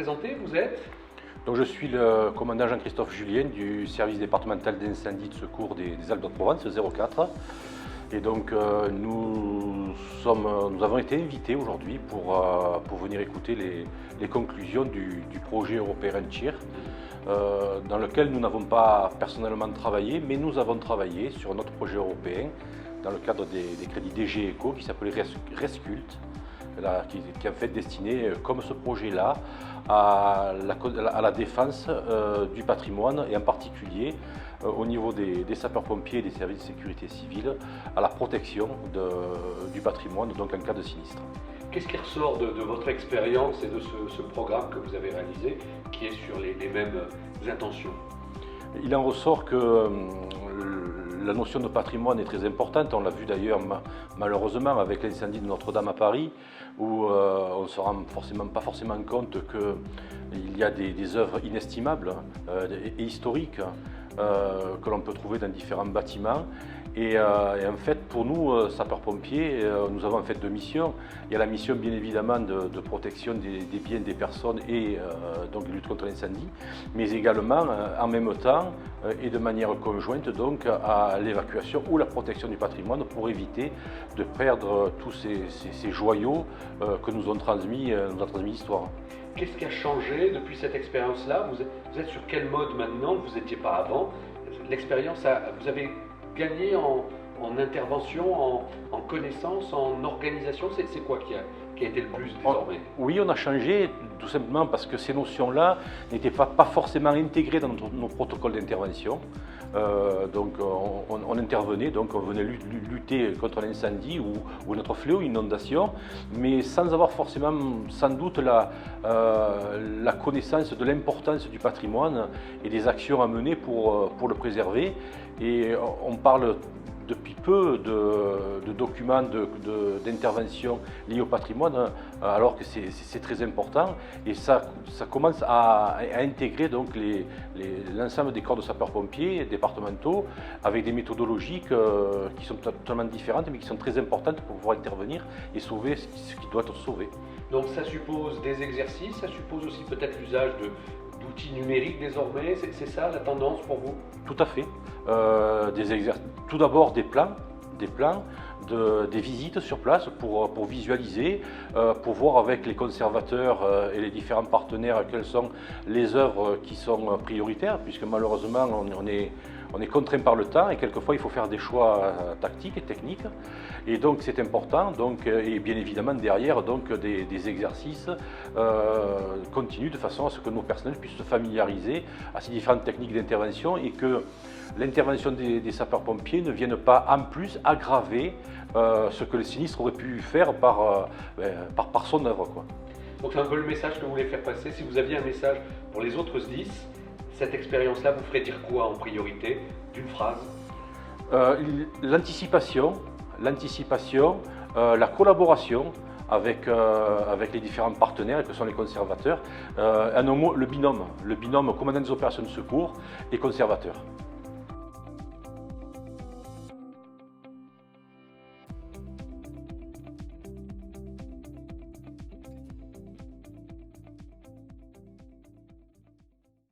présenter, vous êtes? Donc je suis le commandant Jean-Christophe Julien du service départemental d'incendie de secours des Alpes-de-Provence 04. Et donc nous avons été invités aujourd'hui pour venir écouter les conclusions du projet européen RENTIR, dans lequel nous n'avons pas personnellement travaillé, mais nous avons travaillé sur notre projet européen dans le cadre des crédits DG ECO qui s'appelait RESCULT, qui est en fait destiné, comme ce projet-là, à la défense du patrimoine et en particulier au niveau des sapeurs-pompiers et des services de sécurité civile, à la protection du patrimoine, donc en cas de sinistre. Qu'est-ce qui ressort de votre expérience et de ce programme que vous avez réalisé, qui est sur les mêmes intentions? Il en ressort que la notion de patrimoine est très importante. On l'a vu d'ailleurs malheureusement avec l'incendie de Notre-Dame à Paris, où on ne se rend pas forcément compte qu'il y a des œuvres inestimables et historiques que l'on peut trouver dans différents bâtiments. Et en fait, pour nous, sapeurs-pompiers, nous avons en fait deux missions. Il y a la mission, bien évidemment, de protection des biens des personnes et donc de lutte contre l'incendie, mais également, en même temps et de manière conjointe, donc, à l'évacuation ou la protection du patrimoine pour éviter de perdre tous ces joyaux que nous a transmis l'histoire. Qu'est-ce qui a changé depuis cette expérience-là? Vous êtes sur quel mode maintenant? Vous n'étiez pas avant. L'expérience, vous avez gagné en intervention, en connaissance, en organisation? C'est quoi qui a été le plus désormais? Oui, on a changé tout simplement parce que ces notions-là n'étaient pas forcément intégrées dans nos protocoles d'intervention. Donc on intervenait, donc on venait lutter contre l'incendie ou notre fléau, inondation, mais sans avoir forcément sans doute la connaissance de l'importance du patrimoine et des actions à mener pour le préserver. Et on parle depuis peu de documents d'intervention liés au patrimoine, alors que c'est très important. Et ça commence à intégrer donc l'ensemble des corps de sapeurs-pompiers départementaux avec des méthodologies qui sont totalement différentes, mais qui sont très importantes pour pouvoir intervenir et sauver ce qui doit être sauvé. Donc ça suppose des exercices, ça suppose aussi peut-être l'usage d'outils numériques désormais, c'est ça la tendance pour vous? Tout à fait. Tout d'abord des plans, des visites sur place pour visualiser, pour voir avec les conservateurs et les différents partenaires quelles sont les œuvres qui sont prioritaires, puisque malheureusement on est contraint par le temps et quelquefois il faut faire des choix tactiques et techniques. Et donc c'est important, et bien évidemment derrière des exercices continus de façon à ce que nos personnels puissent se familiariser à ces différentes techniques d'intervention et que l'intervention des sapeurs-pompiers ne vienne pas en plus aggraver ce que le sinistre aurait pu faire par son œuvre, quoi. Donc c'est un peu le message que vous voulez faire passer. Si vous aviez un message pour les autres SDIS, cette expérience-là vous ferait dire quoi en priorité, d'une phrase? L'anticipation, la collaboration avec les différents partenaires que sont les conservateurs, en un mot, le binôme commandant des opérations de secours et conservateur.